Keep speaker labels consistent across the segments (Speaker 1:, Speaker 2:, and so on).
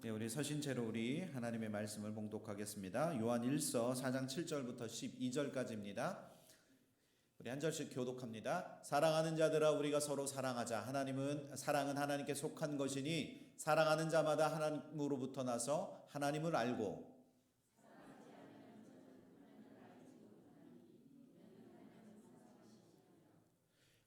Speaker 1: 네, 우리 서신체로 우리 하나님의 말씀을 봉독하겠습니다. 요한 1서 4장 7절부터 12절까지입니다. 우리 한 절씩 교독합니다. 사랑하는 자들아 우리가 서로 사랑하자. 사랑은 하나님께 속한 것이니 사랑하는 자마다 하나님으로부터 나서 하나님을 알고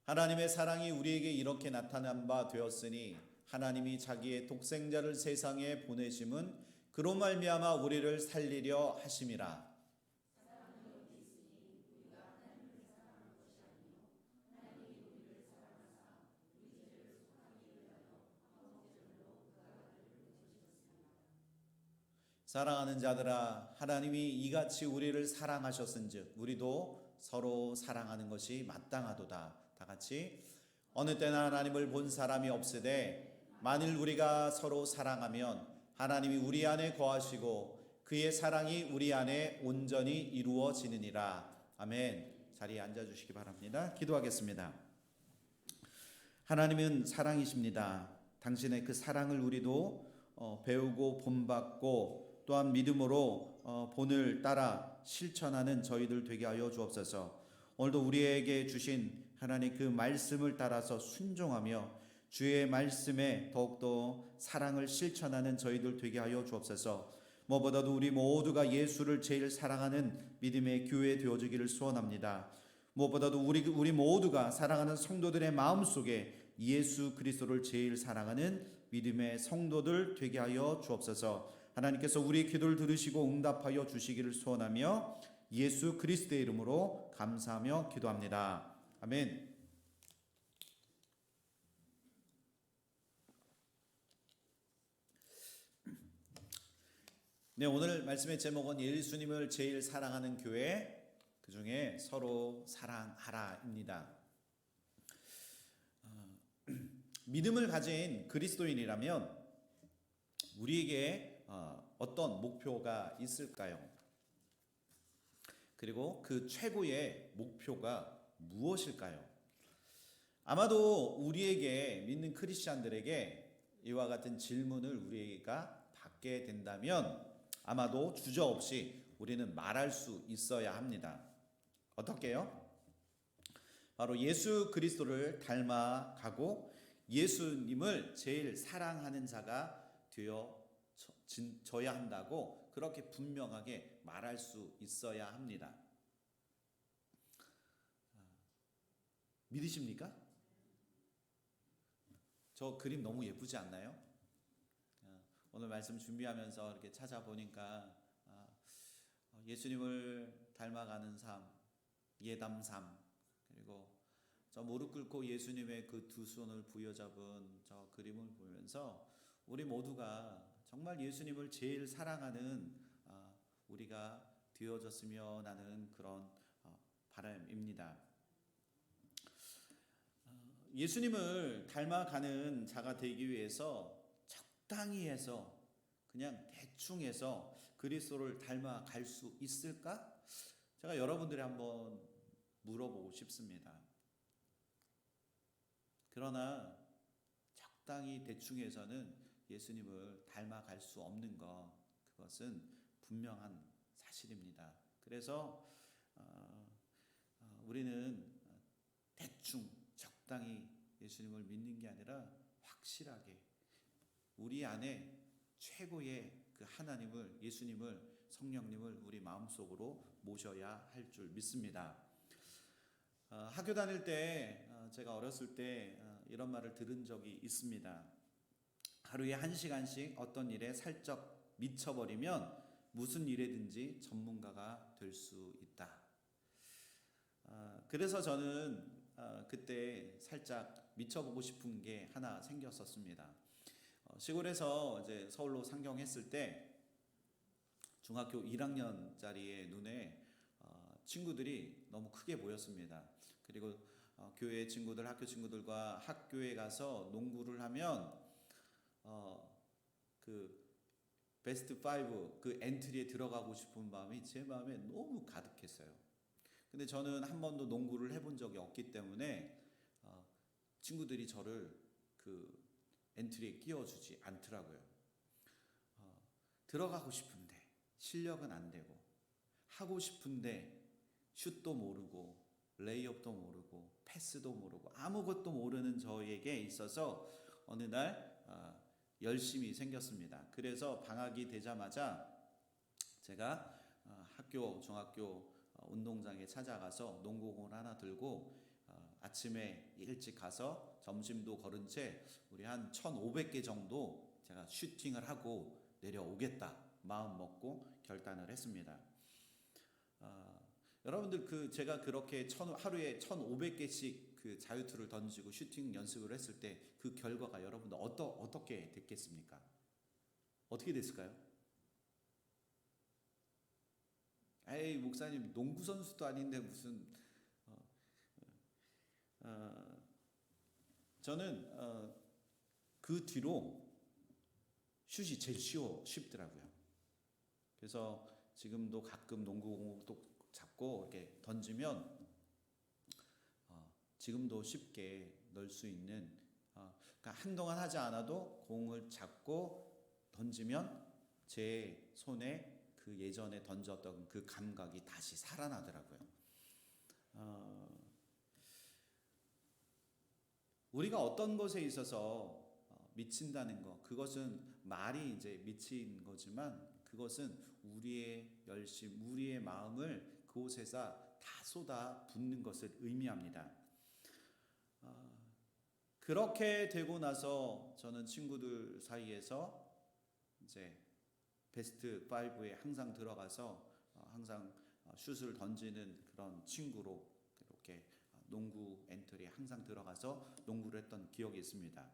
Speaker 1: 하나님의 사랑이 우리에게 이렇게 나타난 바 되었으니 하나님이 자기의 독생자를 세상에 보내심은 그로 말미암아 우리를 살리려 하심이라. 사랑하는 자들아 하나님이 이같이 우리를 사랑하셨은즉 우리도 서로 사랑하는 것이 마땅하도다. 다 같이 어느 때나 하나님을 본 사람이 없으되 만일 우리가 서로 사랑하면 하나님이 우리 안에 거하시고 그의 사랑이 우리 안에 온전히 이루어지느니라. 아멘. 자리에 앉아주시기 바랍니다. 기도하겠습니다. 하나님은 사랑이십니다. 당신의 그 사랑을 우리도 배우고 본받고 또한 믿음으로 본을 따라 실천하는 저희들 되게 하여 주옵소서. 오늘도 우리에게 주신 하나님 그 말씀을 따라서 순종하며 주의 말씀에 더욱더 사랑을 실천하는 저희들 되게 하여 주옵소서. 무엇보다도 우리 모두가 예수를 제일 사랑하는 믿음의 교회 되어주기를 소원합니다. 무엇보다도 우리 모두가 사랑하는 성도들의 마음속에 예수 그리스도를 제일 사랑하는 믿음의 성도들 되게 하여 주옵소서. 하나님께서 우리의 기도를 들으시고 응답하여 주시기를 소원하며 예수 그리스도의 이름으로 감사하며 기도합니다. 아멘. 네, 오늘 말씀의 제목은 예수님을 제일 사랑하는 교회, 그 중에 서로 사랑하라입니다. 믿음을 가진 그리스도인이라면 우리에게 어떤 목표가 있을까요? 그리고 그 최고의 목표가 무엇일까요? 아마도 우리에게 믿는 크리스찬들에게 이와 같은 질문을 우리가 받게 된다면 아마도 주저없이 우리는 말할 수 있어야 합니다. 어떻게요? 바로 예수 그리스도를 닮아가고 예수님을 제일 사랑하는 자가 되어져야 한다고 그렇게 분명하게 말할 수 있어야 합니다. 믿으십니까? 저 그림 너무 예쁘지 않나요? 오늘 말씀 준비하면서 이렇게 찾아보니까 예수님을 닮아가는 삶, 예담 삶, 그리고 저 무릎 꿇고 예수님의 그 두 손을 부여잡은 저 그림을 보면서 우리 모두가 정말 예수님을 제일 사랑하는 우리가 되어졌으면 하는 그런 바람입니다. 예수님을 닮아가는 자가 되기 위해서 적당히 해서 그냥 대충 해서 그리스도를 닮아갈 수 있을까? 제가 여러분들이 한번 물어보고 싶습니다. 그러나 적당히 대충 해서는 예수님을 닮아갈 수 없는 것, 그것은 분명한 사실입니다. 그래서 우리는 대충 적당히 예수님을 믿는 게 아니라 확실하게 우리 안에 최고의 그 하나님을, 예수님을, 성령님을 우리 마음속으로 모셔야 할 줄 믿습니다. 학교 다닐 때 제가 어렸을 때 이런 말을 들은 적이 있습니다. 하루에 1시간씩 어떤 일에 살짝 미쳐버리면 무슨 일에든지 전문가가 될 수 있다. 그래서 저는 그때 살짝 미쳐보고 싶은 게 하나 생겼었습니다. 시골에서 이제 서울로 상경했을 때 중학교 1학년짜리의 눈에 친구들이 너무 크게 보였습니다. 그리고 교회 친구들, 학교 친구들과 학교에 가서 농구를 하면 그 베스트 5 그 엔트리에 들어가고 싶은 마음이 제 마음에 너무 가득했어요. 근데 저는 한 번도 농구를 해본 적이 없기 때문에 친구들이 저를 그 엔트리에 끼워주지 않더라고요. 들어가고 싶은데 실력은 안 되고, 하고 싶은데 슛도 모르고 레이업도 모르고 패스도 모르고 아무것도 모르는 저에게 있어서 어느 날 열심이 생겼습니다. 그래서 방학이 되자마자 제가 학교 중학교 운동장에 찾아가서 농구공을 하나 들고 아침에 일찍 가서 점심도 거른 채 우리 한 1,500개 정도 제가 슈팅을 하고 내려오겠다 마음 먹고 결단을 했습니다. 여러분들 제가 그렇게 하루에 1,500개씩 그 자유투를 던지고 슈팅 연습을 했을 때 그 결과가 여러분들 어떻게 됐겠습니까? 어떻게 됐을까요? 에이, 목사님 농구 선수도 아닌데 무슨 저는 그 뒤로 슛이 제일 쉽더라고요. 그래서 지금도 가끔 농구공도 잡고 이렇게 던지면 지금도 쉽게 넣을 수 있는, 그러니까 한동안 하지 않아도 공을 잡고 던지면 제 손에 그 예전에 던졌던 그 감각이 다시 살아나더라고요. 우리가 어떤 것에 있어서 미친다는 것, 그것은 말이 이제 미친 거지만 그것은 우리의 열심, 우리의 마음을 그곳에서 다 쏟아 붓는 것을 의미합니다. 그렇게 되고 나서 저는 친구들 사이에서 이제 베스트 5에 항상 들어가서 항상 슛을 던지는 그런 친구로 이렇게 농구 엔트리에 항상 들어가서 농구를 했던 기억이 있습니다.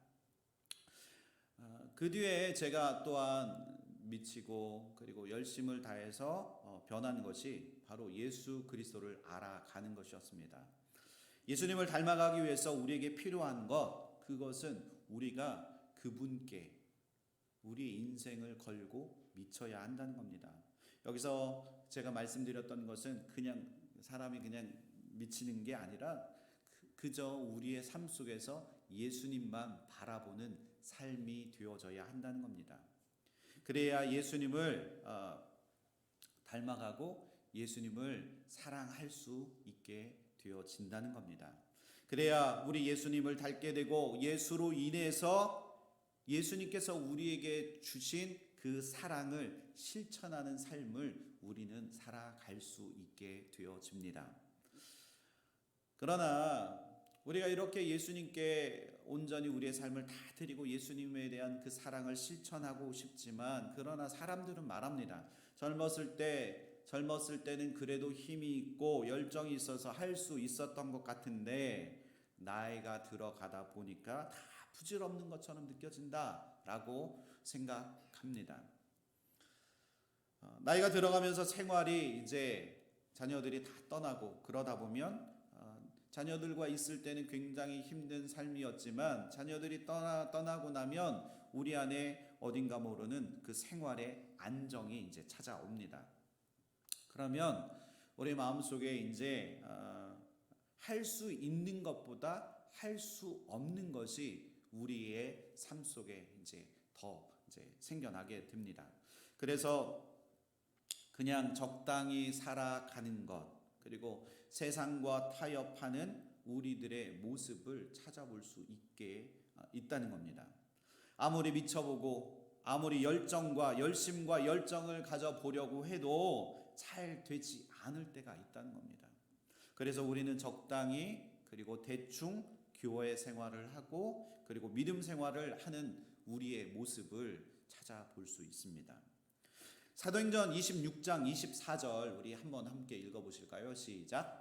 Speaker 1: 그 뒤에 제가 또한 미치고 그리고 열심을 다해서 변한 것이 바로 예수 그리스도를 알아가는 것이었습니다. 예수님을 닮아가기 위해서 우리에게 필요한 것, 그것은 우리가 그분께 우리의 인생을 걸고 미쳐야 한다는 겁니다. 여기서 제가 말씀드렸던 것은 그냥 사람이 그냥 미치는 게 아니라 그저 우리의 삶 속에서 예수님만 바라보는 삶이 되어져야 한다는 겁니다. 그래야 예수님을 닮아가고 예수님을 사랑할 수 있게 되어진다는 겁니다. 그래야 우리 예수님을 닮게 되고 예수로 인해서 예수님께서 우리에게 주신 그 사랑을 실천하는 삶을 우리는 살아갈 수 있게 되어집니다. 그러나 우리가 이렇게 예수님께 온전히 우리의 삶을 다 드리고 예수님에 대한 그 사랑을 실천하고 싶지만, 그러나 사람들은 말합니다. 젊었을 때는 그래도 힘이 있고 열정이 있어서 할 수 있었던 것 같은데 나이가 들어가다 보니까 다 부질없는 것처럼 느껴진다라고 생각합니다. 나이가 들어가면서 생활이 이제 자녀들이 다 떠나고 그러다 보면 자녀들과 있을 때는 굉장히 힘든 삶이었지만 자녀들이 떠나고 나면 우리 안에 어딘가 모르는 그 생활의 안정이 이제 찾아옵니다. 그러면 우리 마음속에 이제 할 수 있는 것보다 할 수 없는 것이 우리의 삶 속에 이제 더 이제 생겨나게 됩니다. 그래서 그냥 적당히 살아가는 것, 그리고 세상과 타협하는 우리들의 모습을 찾아볼 수 있게 있다는 겁니다. 아무리 미쳐보고 아무리 열정과 열심과 열정을 가져보려고 해도 잘 되지 않을 때가 있다는 겁니다. 그래서 우리는 적당히 그리고 대충 교회 생활을 하고 그리고 믿음 생활을 하는 우리의 모습을 찾아볼 수 있습니다. 사도행전 26장 24절 우리 한번 함께 읽어보실까요? 시작.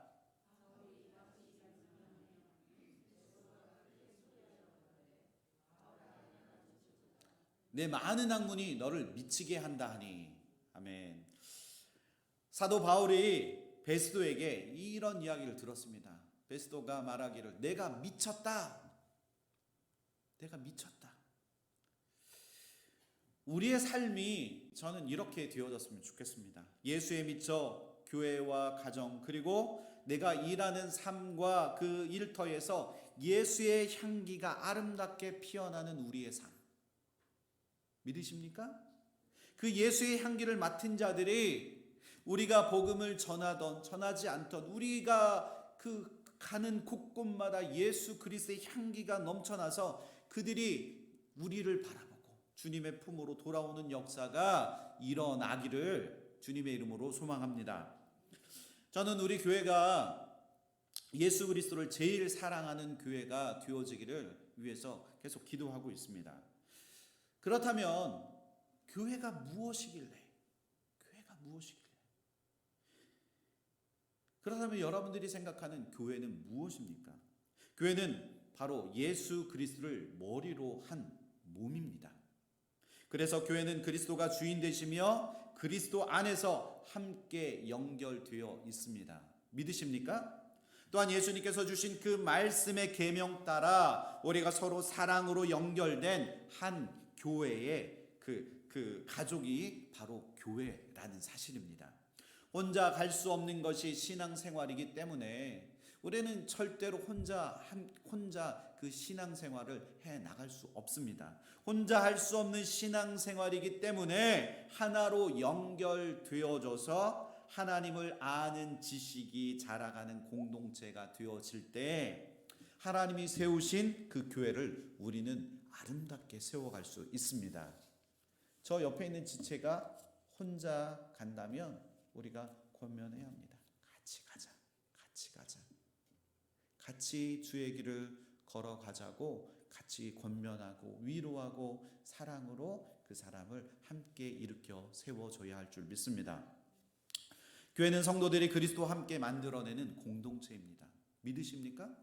Speaker 1: 내 많은 학문이 너를 미치게 한다 하니. 아멘. 사도 바울이 베스도에게 이런 이야기를 들었습니다. 베스도가 말하기를 내가 미쳤다. 내가 미쳤다. 우리의 삶이 저는 이렇게 되어졌으면 좋겠습니다. 예수에 미쳐 교회와 가정 그리고 내가 일하는 삶과 그 일터에서 예수의 향기가 아름답게 피어나는 우리의 삶. 믿으십니까? 그 예수의 향기를 맡은 자들이 우리가 복음을 전하던 전하지 않던 우리가 그 가는 곳곳마다 예수 그리스도의 향기가 넘쳐나서 그들이 우리를 바라보고 주님의 품으로 돌아오는 역사가 일어나기를 주님의 이름으로 소망합니다. 저는 우리 교회가 예수 그리스도를 제일 사랑하는 교회가 되어지기를 위해서 계속 기도하고 있습니다. 그렇다면 교회가 무엇이길래? 교회가 무엇이길래? 그렇다면 여러분들이 생각하는 교회는 무엇입니까? 교회는 바로 예수 그리스도를 머리로 한 몸입니다. 그래서 교회는 그리스도가 주인 되시며 그리스도 안에서 함께 연결되어 있습니다. 믿으십니까? 또한 예수님께서 주신 그 말씀의 계명 따라 우리가 서로 사랑으로 연결된 한 교회의 그 가족이 바로 교회라는 사실입니다. 혼자 갈 수 없는 것이 신앙생활이기 때문에 우리는 절대로 혼자 그 신앙생활을 해 나갈 수 없습니다. 혼자 할 수 없는 신앙생활이기 때문에 하나로 연결되어져서 하나님을 아는 지식이 자라가는 공동체가 되어질 때 하나님이 세우신 그 교회를 우리는 아름답게 세워갈 수 있습니다. 저 옆에 있는 지체가 혼자 간다면 우리가 권면해야 합니다. 같이 가자. 같이 가자. 같이 주의 길을 걸어가자고 같이 권면하고 위로하고 사랑으로 그 사람을 함께 일으켜 세워줘야 할 줄 믿습니다. 교회는 성도들이 그리스도와 함께 만들어내는 공동체입니다. 믿으십니까?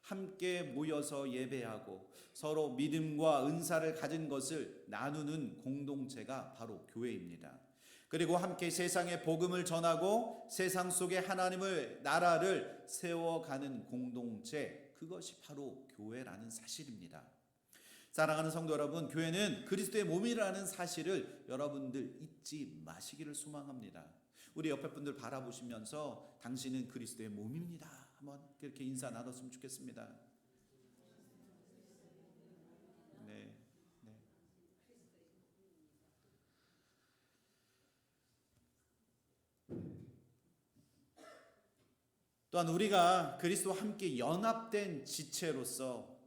Speaker 1: 함께 모여서 예배하고 서로 믿음과 은사를 가진 것을 나누는 공동체가 바로 교회입니다. 그리고 함께 세상에 복음을 전하고 세상 속에 하나님의 나라를 세워가는 공동체, 그것이 바로 교회라는 사실입니다. 사랑하는 성도 여러분, 교회는 그리스도의 몸이라는 사실을 여러분들 잊지 마시기를 소망합니다. 우리 옆에 분들 바라보시면서 당신은 그리스도의 몸입니다. 한번 그렇게 인사 나눴으면 좋겠습니다. 네. 또한 우리가 그리스도와 함께 연합된 지체로서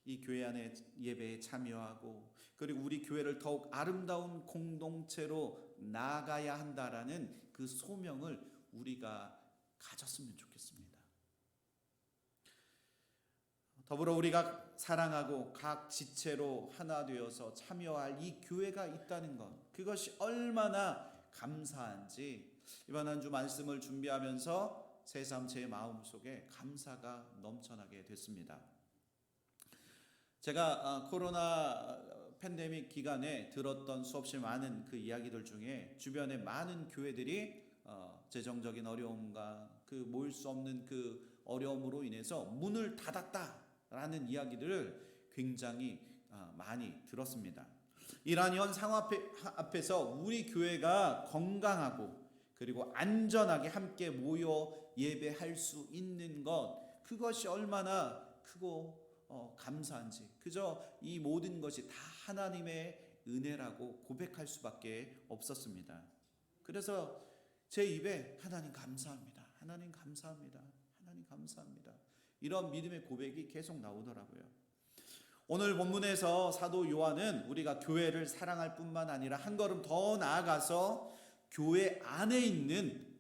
Speaker 1: 이 교회 안에 예배에 참여하고 그리고 우리 교회를 더욱 아름다운 공동체로 나아가야 한다라는 그 소명을 우리가 가졌으면 좋겠습니다. 더불어 우리가 사랑하고 각 지체로 하나 되어서 참여할 이 교회가 있다는 것, 그것이 얼마나 감사한지 이번 한 주 말씀을 준비하면서 새삼 제 마음속에 감사가 넘쳐나게 됐습니다. 제가 코로나 팬데믹 기간에 들었던 수없이 많은 그 이야기들 중에 주변의 많은 교회들이 재정적인 어려움과 그 모일 수 없는 그 어려움으로 인해서 문을 닫았다라는 이야기들을 굉장히 많이 들었습니다. 이러한 현 상황 앞에서 우리 교회가 건강하고 그리고 안전하게 함께 모여 예배할 수 있는 것, 그것이 얼마나 크고 감사한지, 그저 이 모든 것이 다 하나님의 은혜라고 고백할 수밖에 없었습니다. 그래서 제 입에 하나님 감사합니다. 하나님 감사합니다. 하나님 감사합니다. 이런 믿음의 고백이 계속 나오더라고요. 오늘 본문에서 사도 요한은 우리가 교회를 사랑할 뿐만 아니라 한 걸음 더 나아가서 교회 안에 있는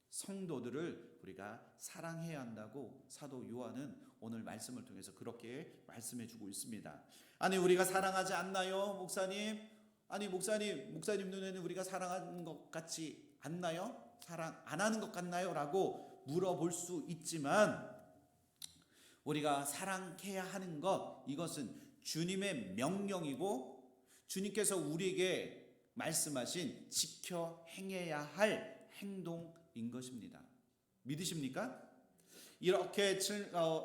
Speaker 1: 성도들을 우리가 사랑해야 한다고 사도 요한은 오늘 말씀을 통해서 그렇게 말씀해 주고 있습니다. 아니 우리가 사랑하지 않나요, 목사님? 아니 목사님 눈에는 우리가 사랑하는 것 같지 않나요? 사랑 안 하는 것 같나요? 라고 물어볼 수 있지만 우리가 사랑해야 하는 것, 이것은 주님의 명령이고 주님께서 우리에게 말씀하신 지켜 행해야 할 행동인 것입니다. 믿으십니까? 이렇게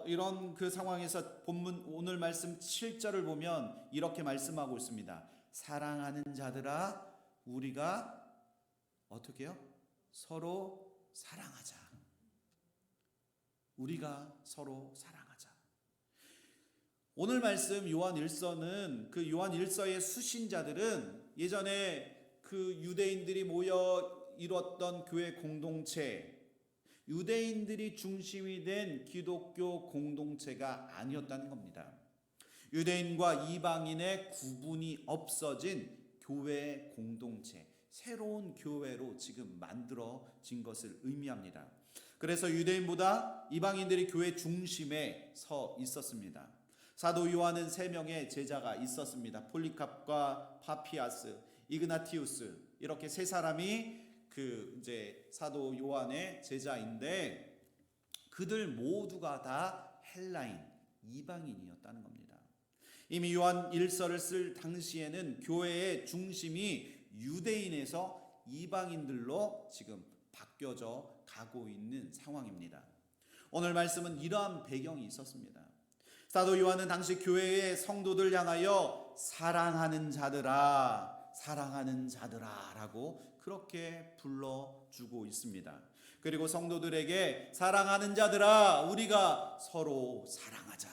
Speaker 1: 이런 그 상황에서 본문 오늘 말씀 7절을 보면 이렇게 말씀하고 있습니다. 사랑하는 자들아, 우리가 어떻게 해요? 서로 사랑하자. 우리가 서로 사랑하자. 오늘 말씀 요한 1서는 그 요한 1서의 수신자들은 예전에 그 유대인들이 모여 이뤘던 교회 공동체, 유대인들이 중심이 된 기독교 공동체가 아니었다는 겁니다. 유대인과 이방인의 구분이 없어진 교회 공동체, 새로운 교회로 지금 만들어진 것을 의미합니다. 그래서 유대인보다 이방인들이 교회 중심에 서 있었습니다. 사도 요한은 3명의 제자가 있었습니다. 폴리캅과 파피아스, 이그나티우스, 이렇게 3사람이 이제 사도 요한의 제자인데, 그들 모두가 다 헬라인, 이방인이었다는 겁니다. 이미 요한 1서를 쓸 당시에는 교회의 중심이 유대인에서 이방인들로 지금 바뀌어져 가고 있는 상황입니다. 오늘 말씀은 이러한 배경이 있었습니다. 사도 요한은 당시 교회의 성도들 향하여 사랑하는 자들아, 사랑하는 자들아 라고 그렇게 불러주고 있습니다. 그리고 성도들에게 사랑하는 자들아, 우리가 서로 사랑하자.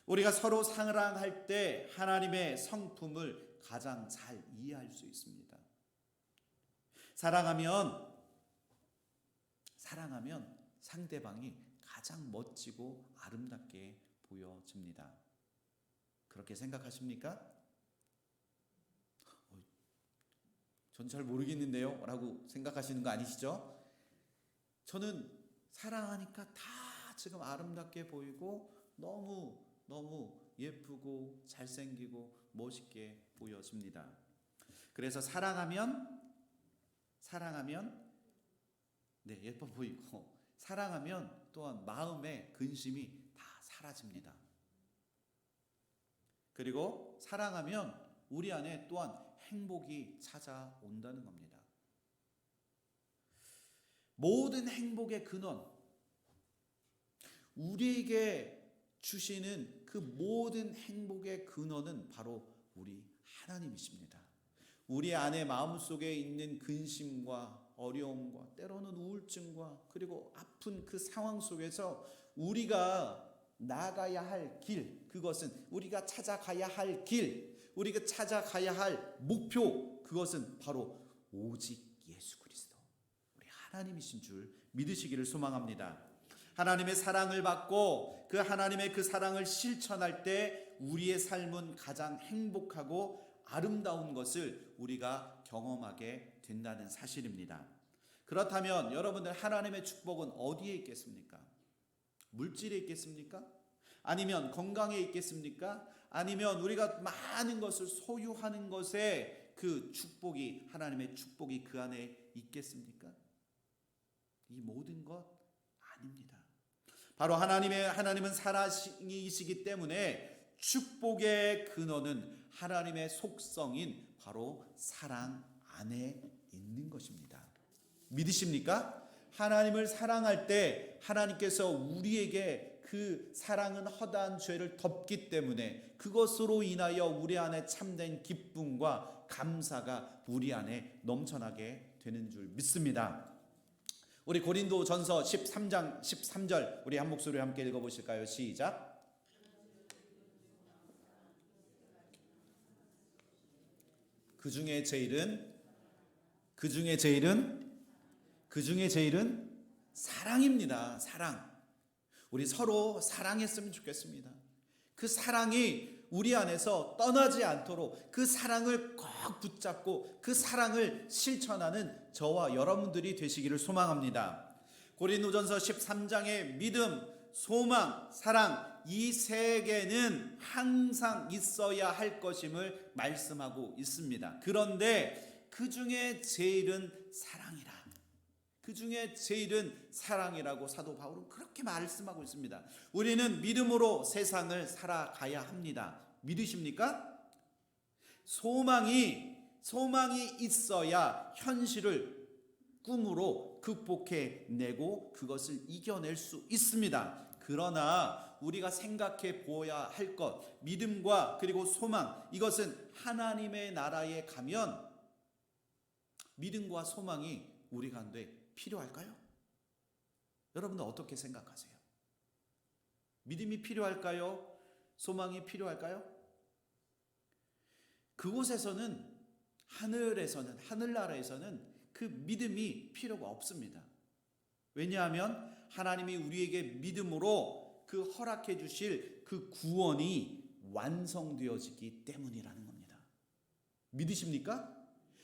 Speaker 1: 우리가 서로 사랑할 때 하나님의 성품을 가장 잘 이해할 수 있습니다. 사랑하면 상대방이 가장 멋지고 아름답게 보여집니다. 그렇게 생각하십니까? 전 잘 모르겠는데요 라고 생각하시는 거 아니시죠? 저는 사랑하니까 다 지금 아름답게 보이고 너무 예쁘고 잘생기고 멋있게 보여집니다. 그래서 사랑하면 네, 예뻐 보이고, 사랑하면 또한 마음의 근심이 다 사라집니다. 그리고 사랑하면 우리 안에 또한 행복이 찾아온다는 겁니다. 모든 행복의 근원, 우리에게 주시는 그 모든 행복의 근원은 바로 우리 하나님이십니다. 우리 안에 마음속에 있는 근심과 어려움과 때로는 우울증과 그리고 아픈 그 상황 속에서 우리가 나가야 할 길, 그것은 우리가 찾아가야 할 길, 우리가 찾아가야 할 목표, 그것은 바로 오직 예수 그리스도, 우리 하나님이신 줄 믿으시기를 소망합니다. 하나님의 사랑을 받고 그 하나님의 그 사랑을 실천할 때 우리의 삶은 가장 행복하고 아름다운 것을 우리가 경험하게 된다는 사실입니다. 그렇다면 여러분들, 하나님의 축복은 어디에 있겠습니까? 물질에 있겠습니까? 아니면 건강에 있겠습니까? 아니면 우리가 많은 것을 소유하는 것에 그 축복이, 하나님의 축복이 그 안에 있겠습니까? 이 모든 것 아닙니다. 바로 하나님은 사랑이시기 때문에 축복의 근원은 하나님의 속성인 바로 사랑 안에 있는 것입니다. 믿으십니까? 하나님을 사랑할 때 하나님께서 우리에게 그 사랑은 허다한 죄를 덮기 때문에 그것으로 인하여 우리 안에 참된 기쁨과 감사가 우리 안에 넘쳐나게 되는 줄 믿습니다. 우리 고린도전서 13장 13절 우리 한 목소리로 함께 읽어보실까요? 시작. 그 중에 제일은 사랑입니다. 사랑. 우리 서로 사랑했으면 좋겠습니다. 그 사랑이 우리 안에서 떠나지 않도록 그 사랑을 꼭 붙잡고 그 사랑을 실천하는 저와 여러분들이 되시기를 소망합니다. 고린도전서 13장의 믿음, 소망, 사랑, 이 세 개는 항상 있어야 할 것임을 말씀하고 있습니다. 그런데 그 중에 제일은 사랑이라. 그 중에 제일은 사랑이라고 사도 바울은 그렇게 말씀하고 있습니다. 우리는 믿음으로 세상을 살아가야 합니다. 믿으십니까? 소망이 있어야 현실을 꿈으로 극복해내고 그것을 이겨낼 수 있습니다. 그러나 우리가 생각해 보아야 할 것, 믿음과 그리고 소망, 이것은 하나님의 나라에 가면 믿음과 소망이 우리 가운데 필요할까요? 여러분들 어떻게 생각하세요? 믿음이 필요할까요? 소망이 필요할까요? 그곳에서는 하늘나라에서는 그 믿음이 필요가 없습니다. 왜냐하면 하나님이 우리에게 믿음으로 그 허락해 주실 그 구원이 완성되어지기 때문이라는 겁니다. 믿으십니까?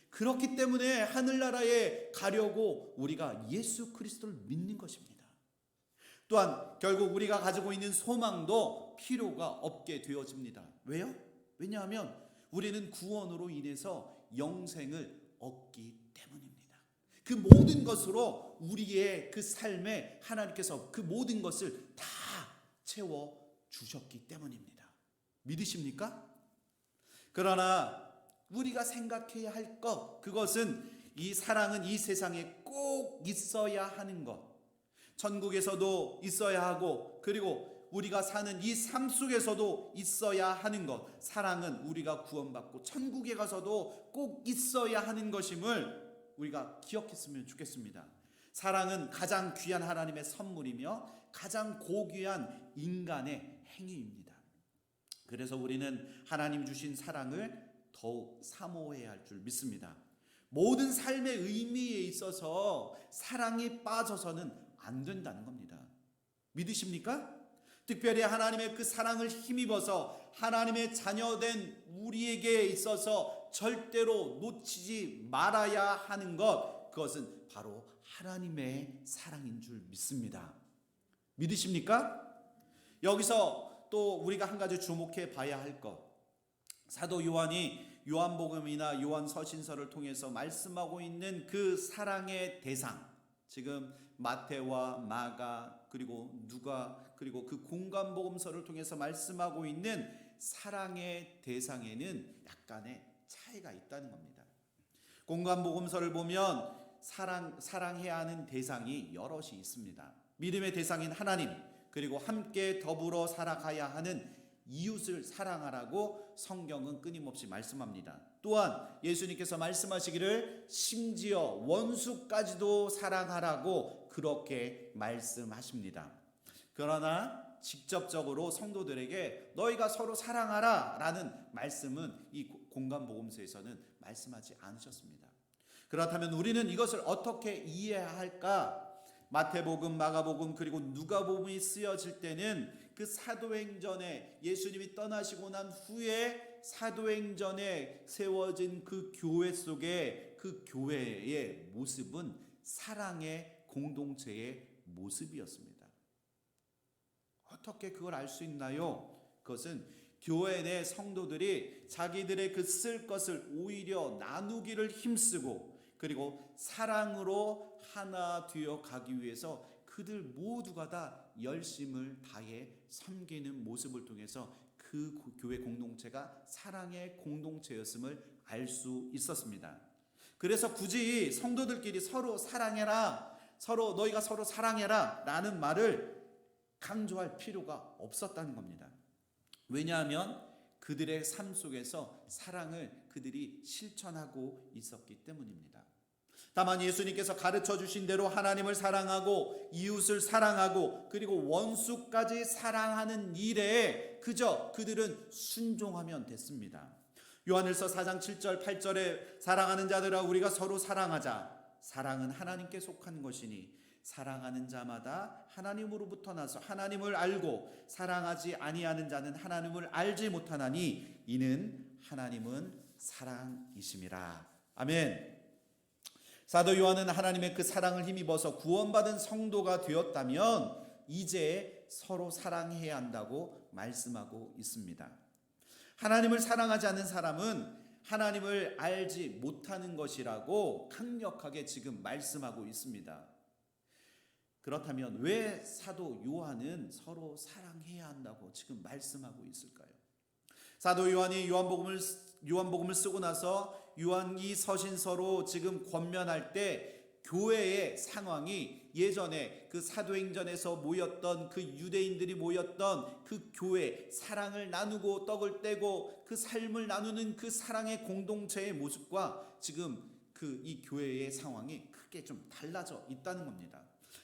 Speaker 1: 그렇기 때문에 하늘나라에 가려고 우리가 예수 그리스도를 믿는 것입니다. 또한 결국 우리가 가지고 있는 소망도 필요가 없게 되어집니다. 왜요? 왜냐하면 우리는 구원으로 인해서 영생을 얻기 때문입니다. 그 모든 것으로 우리의 그 삶에 하나님께서 그 모든 것을 다 채워 주셨기 때문입니다. 믿으십니까? 그러나 우리가 생각해야 할 것, 그것은 이 사랑은 이 세상에 꼭 있어야 하는 것, 천국에서도 있어야 하고 그리고 우리가 사는 이 삶 속에서도 있어야 하는 것, 사랑은 우리가 구원받고 천국에 가서도 꼭 있어야 하는 것임을 우리가 기억했으면 좋겠습니다. 사랑은 가장 귀한 하나님의 선물이며 가장 고귀한 인간의 행위입니다. 그래서 우리는 하나님 주신 사랑을 더욱 사모해야 할 줄 믿습니다. 모든 삶의 의미에 있어서 사랑이 빠져서는 안 된다는 겁니다. 믿으십니까? 특별히 하나님의 그 사랑을 힘입어서 하나님의 자녀된 우리에게 있어서 절대로 놓치지 말아야 하는 것, 그것은 바로 하나님의 사랑인 줄 믿습니다. 믿으십니까? 여기서 또 우리가 한 가지 주목해 봐야 할 것, 사도 요한이 요한복음이나 요한서신서를 통해서 말씀하고 있는 그 사랑의 대상, 지금 마태와 마가 그리고 누가 그리고 그 공관복음서를 통해서 말씀하고 있는 사랑의 대상에는 약간의 차이가 있다는 겁니다. 공관복음서를 보면 사랑해야 하는 대상이 여럿이 있습니다. 믿음의 대상인 하나님, 그리고 함께 더불어 살아가야 하는 이웃을 사랑하라고 성경은 끊임없이 말씀합니다. 또한 예수님께서 말씀하시기를 심지어 원수까지도 사랑하라고 그렇게 말씀하십니다. 그러나 직접적으로 성도들에게 너희가 서로 사랑하라 라는 말씀은 이 공관복음서에서는 말씀하지 않으셨습니다. 그렇다면 우리는 이것을 어떻게 이해해야 할까? 마태복음, 마가복음 그리고 누가복음이 쓰여질 때는 그 사도행전에 예수님이 떠나시고 난 후에 사도행전에 세워진 그 교회 속에 그 교회의 모습은 사랑의 공동체의 모습이었습니다. 어떻게 그걸 알 수 있나요? 그것은 교회 내 성도들이 자기들의 그 쓸 것을 오히려 나누기를 힘쓰고 그리고 사랑으로 하나 되어 가기 위해서 그들 모두가 다 열심을 다해 섬기는 모습을 통해서 그 교회 공동체가 사랑의 공동체였음을 알 수 있었습니다. 그래서 굳이 성도들끼리 서로 사랑해라, 너희가 서로 사랑해라 라는 말을 강조할 필요가 없었다는 겁니다. 왜냐하면 그들의 삶 속에서 사랑을 그들이 실천하고 있었기 때문입니다. 다만 예수님께서 가르쳐 주신 대로 하나님을 사랑하고 이웃을 사랑하고 그리고 원수까지 사랑하는 일에 그저 그들은 순종하면 됐습니다. 요한일서 4장 7절 8절에 사랑하는 자들아 우리가 서로 사랑하자. 사랑은 하나님께 속한 것이니 사랑하는 자마다 하나님으로부터 나서 하나님을 알고 사랑하지 아니하는 자는 하나님을 알지 못하나니 이는 하나님은 사랑이심이라. 아멘. 사도 요한은 하나님의 그 사랑을 힘입어서 구원받은 성도가 되었다면 이제 서로 사랑해야 한다고 말씀하고 있습니다. 하나님을 사랑하지 않는 사람은 하나님을 알지 못하는 것이라고 강력하게 지금 말씀하고 있습니다. 그렇다면 왜 사도 요한은 서로 사랑해야 한다고 지금 말씀하고 있을까요? 사도 요한이 요한복음을 쓰고 나서 요한기 서신서로 지금 권면할 때 교회의 상황이 예전에 그 사도행전에서 모였던 그 유대인들이 모였던 그 교회, 사랑을 나누고 떡을 떼고 그 삶을 나누는 그 사랑의 공동체의 모습과 지금 그 이 교회의 상황이 크게 좀 달라져 있다는 겁니다.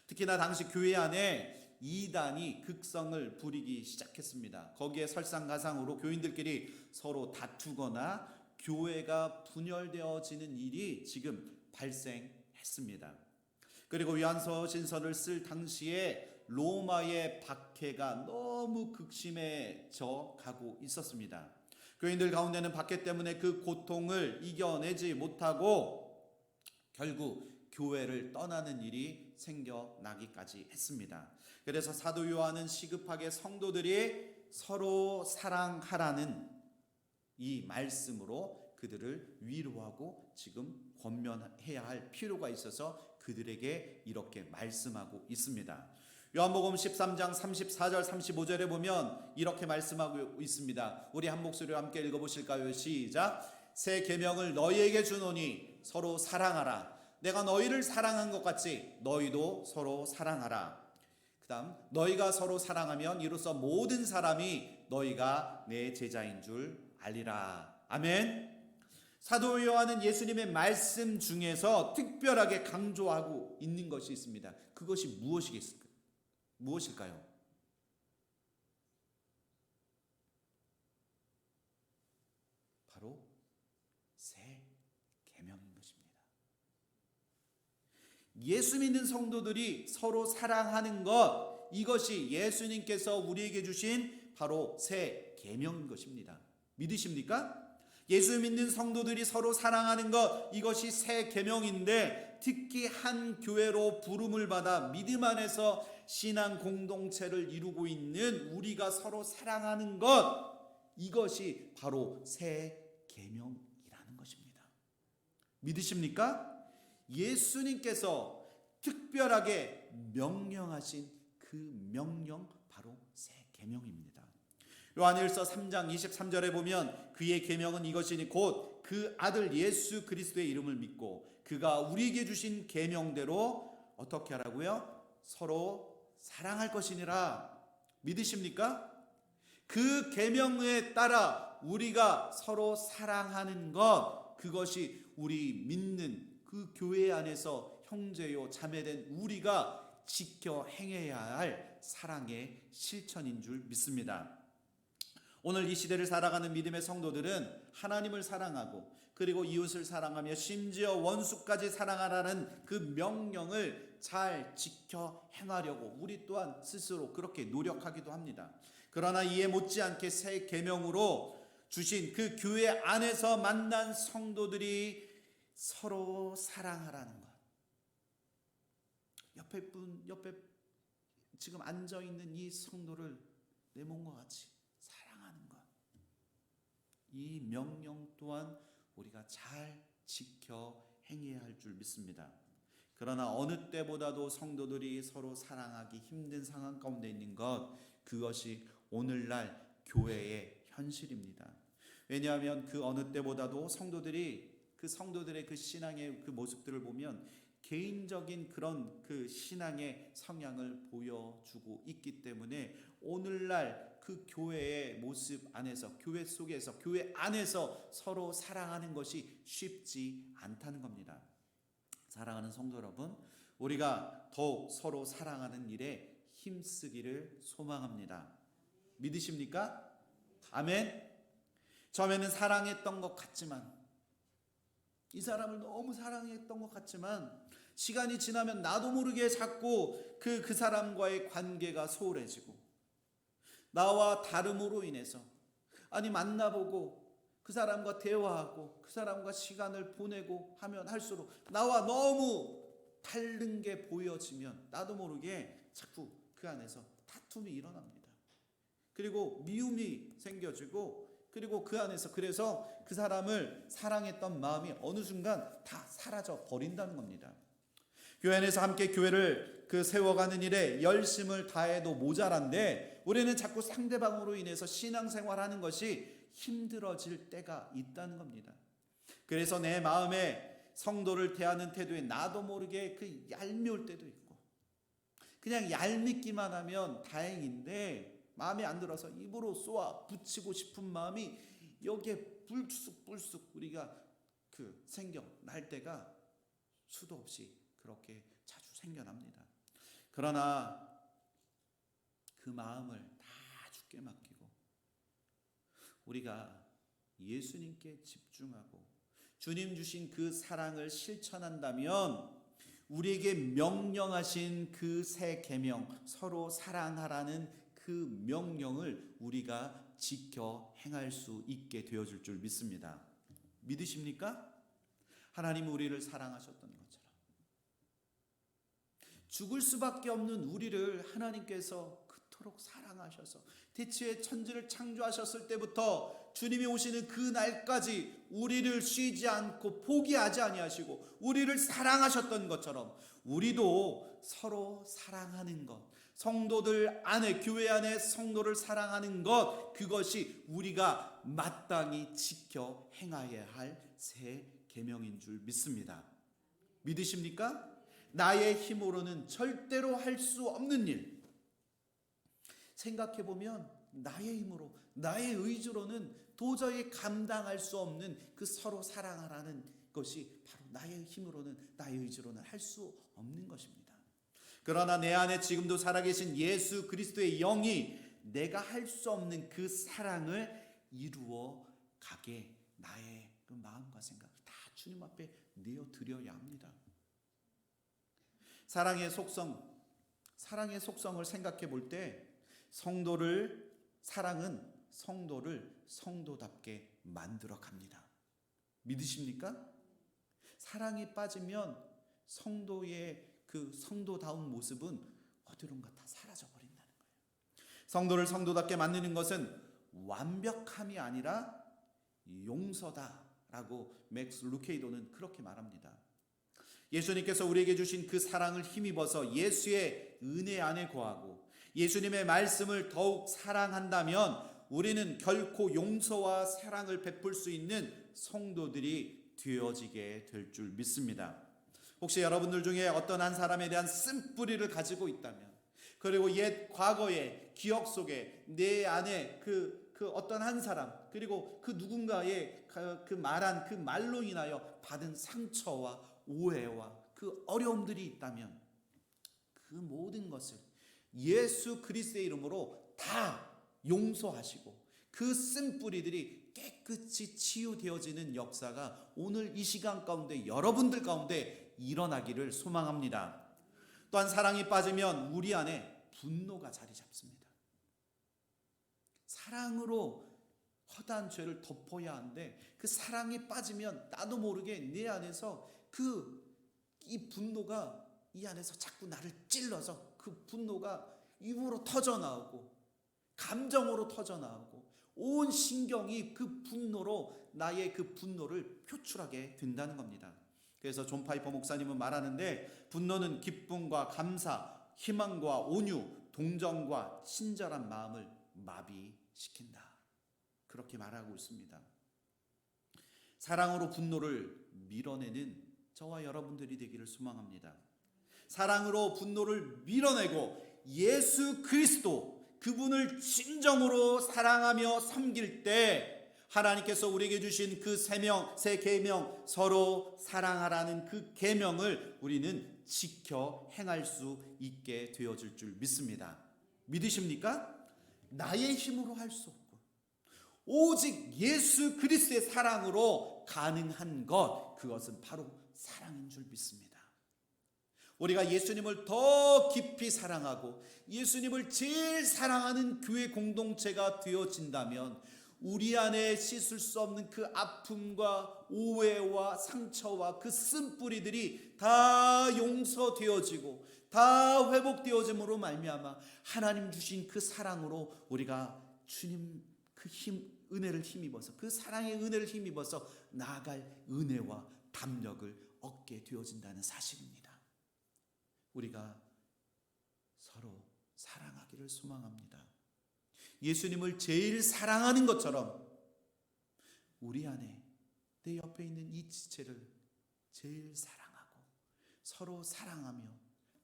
Speaker 1: 특히나 당시 교회 안에 이단이 극성을 부리기 시작했습니다. 거기에 설상가상으로 교인들끼리 서로 다투거나 교회가 분열되어지는 일이 지금 발생했습니다. 그리고 요한서 신서를 쓸 당시에 로마의 박해가 너무 극심해져 가고 있었습니다. 교인들 가운데는 박해 때문에 그 고통을 이겨내지 못하고 결국 교회를 떠나는 일이 생겨나기까지 했습니다. 그래서 사도 요한은 시급하게 성도들이 서로 사랑하라는 이 말씀으로 그들을 위로하고 지금 권면해야 할 필요가 있어서 그들에게 이렇게 말씀하고 있습니다. 요한복음 13장 34절 35절에 보면 이렇게 말씀하고 있습니다. 우리 한 목소리로 함께 읽어보실까요? 시작. 새 계명을 너희에게 주노니 서로 사랑하라. 내가 너희를 사랑한 것 같이 너희도 서로 사랑하라. 그 다음 너희가 서로 사랑하면 이로써 모든 사람이 너희가 내 제자인 줄 알리라. 아멘. 사도 요한은 예수님의 말씀 중에서 특별하게 강조하고 있는 것이 있습니다. 그것이 무엇일까요? 바로 새 계명인 것입니다. 예수 믿는 성도들이 서로 사랑하는 것, 이것이 예수님께서 우리에게 주신 바로 새 계명인 것입니다. 믿으십니까? 예수 믿는 성도들이 서로 사랑하는 것, 이것이 새 계명인데 특히 한 교회로 부름을 받아 믿음 안에서 신앙 공동체를 이루고 있는 우리가 서로 사랑하는 것, 이것이 바로 새 계명이라는 것입니다. 믿으십니까? 예수님께서 특별하게 명령하신 그 명령, 바로 새 계명입니다. 요한일서 3장 23절에 보면 그의 계명은 이것이니 곧 그 아들 예수 그리스도의 이름을 믿고 그가 우리에게 주신 계명대로 어떻게 하라고요? 서로 사랑할 것이니라. 믿으십니까? 그 계명에 따라 우리가 서로 사랑하는 것, 그것이 우리 믿는 그 교회 안에서 형제요 자매된 우리가 지켜 행해야 할 사랑의 실천인 줄 믿습니다. 오늘 이 시대를 살아가는 믿음의 성도들은 하나님을 사랑하고 그리고 이웃을 사랑하며 심지어 원수까지 사랑하라는 그 명령을 잘 지켜 행하려고 우리 또한 스스로 그렇게 노력하기도 합니다. 그러나 이에 못지않게 새 계명으로 주신 그 교회 안에서 만난 성도들이 서로 사랑하라는 것. 옆에 지금 앉아있는 이 성도를 내 몸과 같이 사랑하는 것. 이 명령 또한 우리가 잘 지켜 행해야 할 줄 믿습니다. 그러나 어느 때보다도 성도들이 서로 사랑하기 힘든 상황 가운데 있는 것, 그것이 오늘날 교회의 현실입니다. 왜냐하면 그 어느 때보다도 성도들의 그 신앙의 그 모습들을 보면 개인적인 그런 그 신앙의 성향을 보여주고 있기 때문에 오늘날 그 교회의 모습 안에서, 교회 속에서, 교회 안에서 서로 사랑하는 것이 쉽지 않다는 겁니다. 사랑하는 성도 여러분, 우리가 더욱 서로 사랑하는 일에 힘쓰기를 소망합니다. 믿으십니까? 아멘. 처음에는 사랑했던 것 같지만, 이 사람을 너무 사랑했던 것 같지만 시간이 지나면 나도 모르게 자꾸 그 사람과의 관계가 소홀해지고, 나와 다름으로 인해서 만나보고 그 사람과 대화하고 그 사람과 시간을 보내고 하면 할수록 나와 너무 다른 게 보여지면 나도 모르게 자꾸 그 안에서 다툼이 일어납니다. 그리고 미움이 생겨지고, 그리고 그 안에서 그래서 그 사람을 사랑했던 마음이 어느 순간 다 사라져 버린다는 겁니다. 교회 안에서 함께 교회를 세워가는 일에 열심을 다해도 모자란데 우리는 자꾸 상대방으로 인해서 신앙생활하는 것이 힘들어질 때가 있다는 겁니다. 그래서 내 마음에 성도를 대하는 태도에 나도 모르게 그 얄미울 때도 있고, 그냥 얄밉기만 하면 다행인데 마음에 안 들어서 입으로 쏘아 붙이고 싶은 마음이 여기에 불쑥불쑥 우리가 생겨날 때가 수도 없이 그렇게 자주 생겨납니다. 그러나 그 마음을 다 주께 맡기고 우리가 예수님께 집중하고 주님 주신 그 사랑을 실천한다면 우리에게 명령하신 그 새 계명, 서로 사랑하라는 그 명령을 우리가 지켜 행할 수 있게 되어질 줄 믿습니다. 믿으십니까? 하나님은 우리를 사랑하셨던 것처럼 죽을 수밖에 없는 우리를 하나님께서 그토록 사랑하셔서 대체 천지를 창조하셨을 때부터 주님이 오시는 그 날까지 우리를 쉬지 않고 포기하지 아니하시고 우리를 사랑하셨던 것처럼 우리도 서로 사랑하는 것, 성도들 안에, 교회 안에 성도를 사랑하는 것, 그것이 우리가 마땅히 지켜 행하여야 할 새 계명인 줄 믿습니다. 믿으십니까? 나의 힘으로는 절대로 할 수 없는 일, 생각해보면 나의 힘으로, 나의 의지로는 도저히 감당할 수 없는 그 서로 사랑하라는 것이 바로 나의 힘으로는, 나의 의지로는 할 수 없는 것입니다. 그러나 내 안에 지금도 살아계신 예수 그리스도의 영이 내가 할 수 없는 그 사랑을 이루어 가게 나의 그 마음과 생각을 다 주님 앞에 내어드려야 합니다. 사랑의 속성을 생각해 볼 때 사랑은 성도를 성도답게 만들어 갑니다. 믿으십니까? 사랑이 빠지면 성도의 그 성도다운 모습은 어디론가 다 사라져 버린다는 거예요. 성도를 성도답게 만드는 것은 완벽함이 아니라 용서다라고 맥스 루케이도는 그렇게 말합니다. 예수님께서 우리에게 주신 그 사랑을 힘입어서 예수의 은혜 안에 거하고 예수님의 말씀을 더욱 사랑한다면 우리는 결코 용서와 사랑을 베풀 수 있는 성도들이 되어지게 될 줄 믿습니다. 혹시 여러분들 중에 어떤 한 사람에 대한 쓴뿌리를 가지고 있다면, 그리고 옛 과거의 기억 속에 내 안에 그 어떤 한 사람, 그리고 그 누군가의 그 말한 그 말로 인하여 받은 상처와 오해와 그 어려움들이 있다면 그 모든 것을 예수 그리스도의 이름으로 다 용서하시고 그 쓴뿌리들이 깨끗이 치유되어지는 역사가 오늘 이 시간 가운데 여러분들 가운데 일어나기를 소망합니다. 또한 사랑이 빠지면 우리 안에 분노가 자리 잡습니다. 사랑으로 허다한 죄를 덮어야 하는데 그 사랑이 빠지면 나도 모르게 내 안에서 이 분노가 이 안에서 자꾸 나를 찔러서 그 분노가 입으로 터져나오고 감정으로 터져나오고 온 신경이 그 분노로 나의 그 분노를 표출하게 된다는 겁니다. 그래서 존 파이퍼 목사님은 말하는데 분노는 기쁨과 감사, 희망과 온유, 동정과 친절한 마음을 마비시킨다. 그렇게 말하고 있습니다. 사랑으로 분노를 밀어내는 저와 여러분들이 되기를 소망합니다. 사랑으로 분노를 밀어내고 예수 그리스도 그분을 진정으로 사랑하며 섬길 때 하나님께서 우리에게 주신 그 새 계명, 서로 사랑하라는 그 계명을 우리는 지켜 행할 수 있게 되어질 줄 믿습니다. 믿으십니까? 나의 힘으로 할 수 없고 오직 예수 그리스도의 사랑으로 가능한 것, 그것은 바로 사랑인 줄 믿습니다. 우리가 예수님을 더 깊이 사랑하고 예수님을 제일 사랑하는 교회 공동체가 되어진다면 우리 안에 씻을 수 없는 그 아픔과 오해와 상처와 그 쓴뿌리들이 다 용서되어지고 다 회복되어짐으로 말미암아 하나님 주신 그 사랑으로 우리가 주님 그 은혜를 힘입어서, 그 사랑의 은혜를 힘입어서 나아갈 은혜와 담력을 얻게 되어진다는 사실입니다. 우리가 서로 사랑하기를 소망합니다. 예수님을 제일 사랑하는 것처럼 우리 안에 내 옆에 있는 이 지체를 제일 사랑하고 서로 사랑하며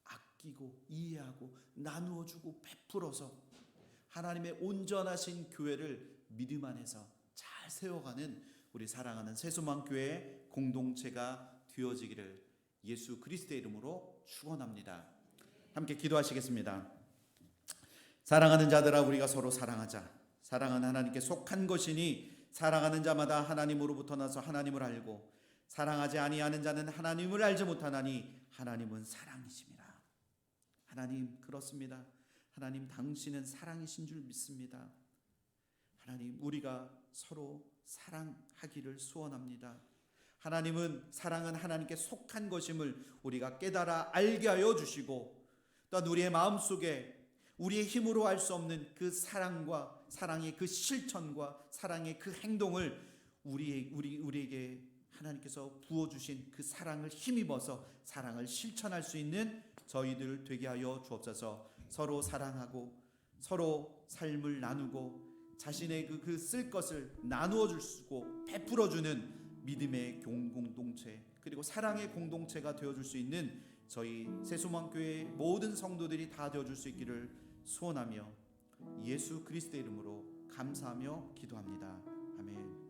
Speaker 1: 아끼고 이해하고 나누어주고 베풀어서 하나님의 온전하신 교회를 믿음 안에서 잘 세워가는 우리 사랑하는 새소망교회 공동체가 되어지기를 예수 그리스도의 이름으로 축원합니다. 함께 기도하시겠습니다. 사랑하는 자들아, 우리가 서로 사랑하자. 사랑은 하나님께 속한 것이니 사랑하는 자마다 하나님으로부터 나서 하나님을 알고 사랑하지 아니하는 자는 하나님을 알지 못하나니 하나님은 사랑이심이라. 하나님, 그렇습니다. 하나님, 당신은 사랑이신 줄 믿습니다. 하나님, 우리가 서로 사랑하기를 소원합니다. 하나님은, 사랑은 하나님께 속한 것임을 우리가 깨달아 알게 하여 주시고, 또한 우리의 마음속에 우리의 힘으로 할 수 없는 그 사랑과 사랑의 그 실천과 사랑의 그 행동을 우리에게 하나님께서 부어주신 그 사랑을 힘입어서 사랑을 실천할 수 있는 저희들 되게 하여 주옵소서. 서로 사랑하고 서로 삶을 나누고 자신의 그 쓸 것을 나누어 줄 수 있고 베풀어 주는 믿음의 공동체, 그리고 사랑의 공동체가 되어 줄 수 있는 저희 새소망교회 모든 성도들이 다 되어 줄 수 있기를 소원하며 예수 그리스도의 이름으로 감사하며 기도합니다. 아멘.